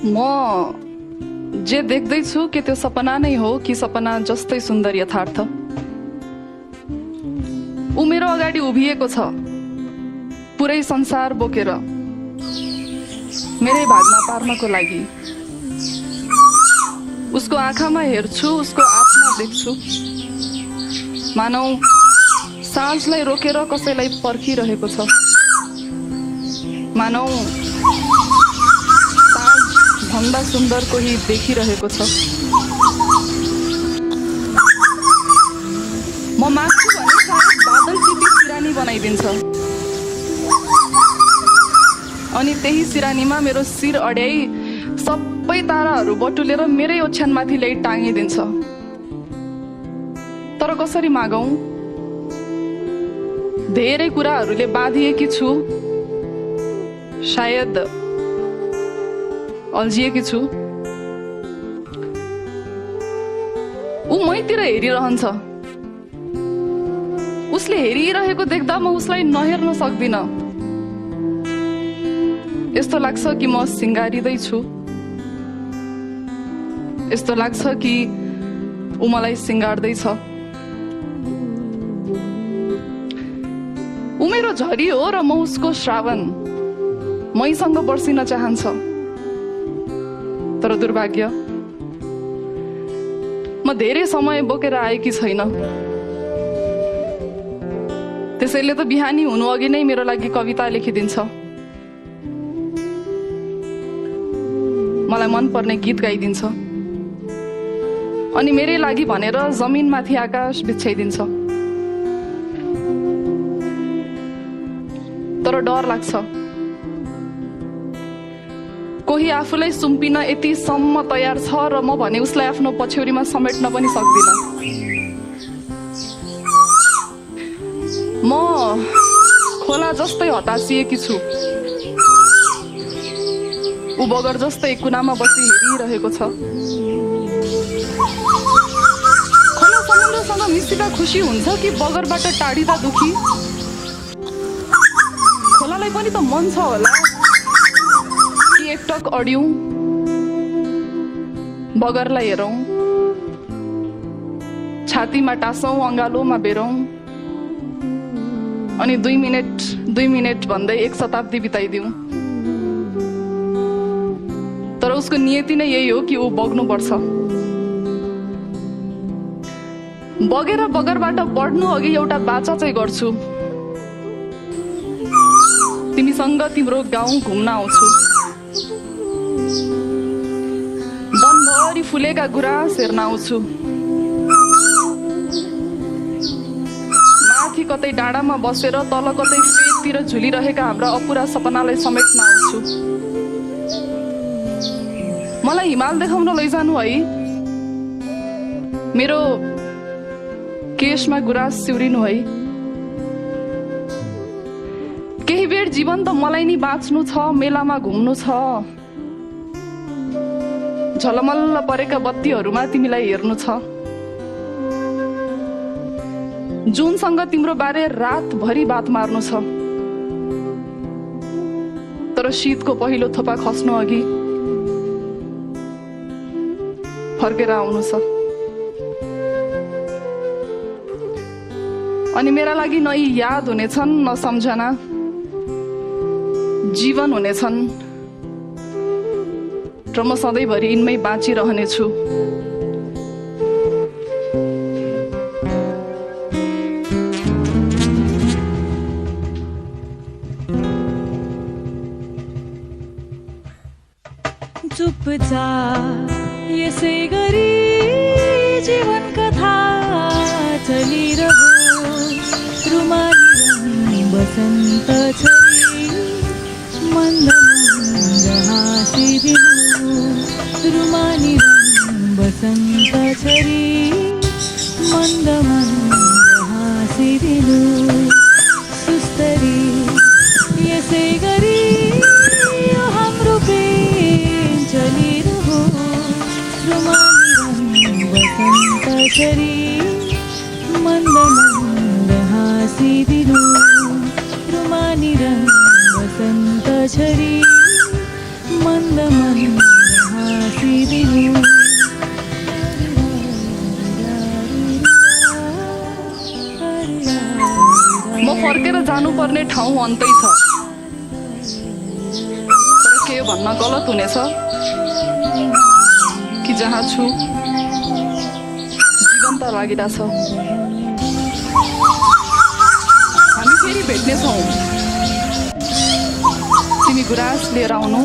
म जे देख्दैछु के त्यो सपना नै हो कि सपना जस्तै सुन्दर यथार्थ। ऊ मेरो अगाडि उभिएको छ पुरै संसार बोकेर मेरै भागमा पार्नको लागि। उसको आँखामा हेर्छु, उसको आत्मा देख्छु, मानौ साँझलाई रोकेर कसैलाई पर्खिरहेको छ, मानौ साँझ भन्दा सुन्दर कोही देखिरहेको छ। म माग्छु भने सायद बादल टिपी सिरानी बनाइदिन्छ अनि त्यही सिरानीमा मेरो शिर अड्याई सबै ताराहरू बटुलेर मेरै ओछ्यानमाथि ल्याइ टाँगिदिन्छ। तर कसरी मागौं? धेरै कुराहरूले बाँधिएकी छु, सायद अल्झिएकी छु। ऊ मैतिर हेरिरहन्छ। उसले हेरिरहेको देख्दा म उसलाई नहेर्न सक्दिन। यस्तो लाग्छ कि म सिँगारिँदैछु, यस्तो लाग्छ कि ऊ मलाई सिँगार्दैछ। ऊ मेरो झरी हो र म उसको श्रावण, मैसँग बर्सिन चाहन्छ। तर दुर्भाग्य, म धेरै समय बोकेर आएकी छैन। त्यसैले त बिहानी हुनु अघि नै मेरो लागि कविता लेखिदिन्छ, मलाई मन पर्ने गीत गाइदिन्छ अनि मेरै लागि भनेर जमिनमाथि आकाश बिछ्याइदिन्छ। तर डर लाग्छ, कोही आफूलाई सुम्पिन यति सम्म तयार छ र म भने उसलाई आफ्नो पछ्यौरीमा समेट्न पनि सक्दिन। म खोला जस्तै हतासिएकी छु, ऊ बगर जस्तै कुनामा बसी हेरिरहेको छ। खोला समुद्रसँग मिसिँदा खुसी हुन्छ कि बगरबाट टाढिँदा दुखी? खोलालाई पनि त मन छ होला कि एकटक अड्यौं, बगरलाई हेरौं, छातीमा टाँसौं, अँगालोमा बेरौं अनि 2 मिनेट भन्दै 1 शताब्दी बिताइदिउँ। तर उसको नियति नै यही हो कि ऊ बग्नुपर्छ। बगेर बगरबाट बढ्नु अघि एउटा बाचा चाहिँ गर्छु, तिमीसँग तिम्रो गाउँ घुम्न आउँछु। वनभरि फुलेका गुराँस हेर्न आउँछु, माथि कतै डाँडामा बसेर तल कतै फेदतिर झुलिरहेका हाम्रा अपुरा सपनालाई समेट्न आउँछु। मलाई हिमाल देखाउन लैजानु है, मेरो केशमा गुराँस सिउरिनु है। केही बेर जीवन त मलाई नि बाँच्नु छ, मेलामा घुम्नु छ, झलमल्ल परेका बत्तीहरूमा तिमीलाई हेर्नु छ, जुनसँग तिम्रो बारे रातभरि बात मार्नु छ। तर शीतको पहिलो थोपा खस्नु अघि फर्केर आउनु छ। अनि मेरा लागि न यी याद हुनेछन्, न सम्झना, जीवन हुनेछन् र म सधैँभरि यिनमै बाँचिरहनेछु। चुपचाप यसै गरी जीवन कथा चलिरह्यो, रुमाली बसन्त छरी मन्द मन्द हाँसिदिनु, रुमाली बसन्त छरी मन्द मन्द हाँसिदिनु। सुस्तरी यसै गरी यो हाम्रो प्रेम चलिरह्यो, रुमाली बसन्त छरी मन्द मन्द हाँसिदिनु, रुमाली बसन्त छरी मन्द मन्द जानुपर्ने ठाउँ अन्तै छ, तर के भन्न गलत हुनेछ कि जहाँ छु जीवन त लागिरहेछ। हामी फेरि भेट्नेछौँ, तिमी गुराँस लिएर आउनु।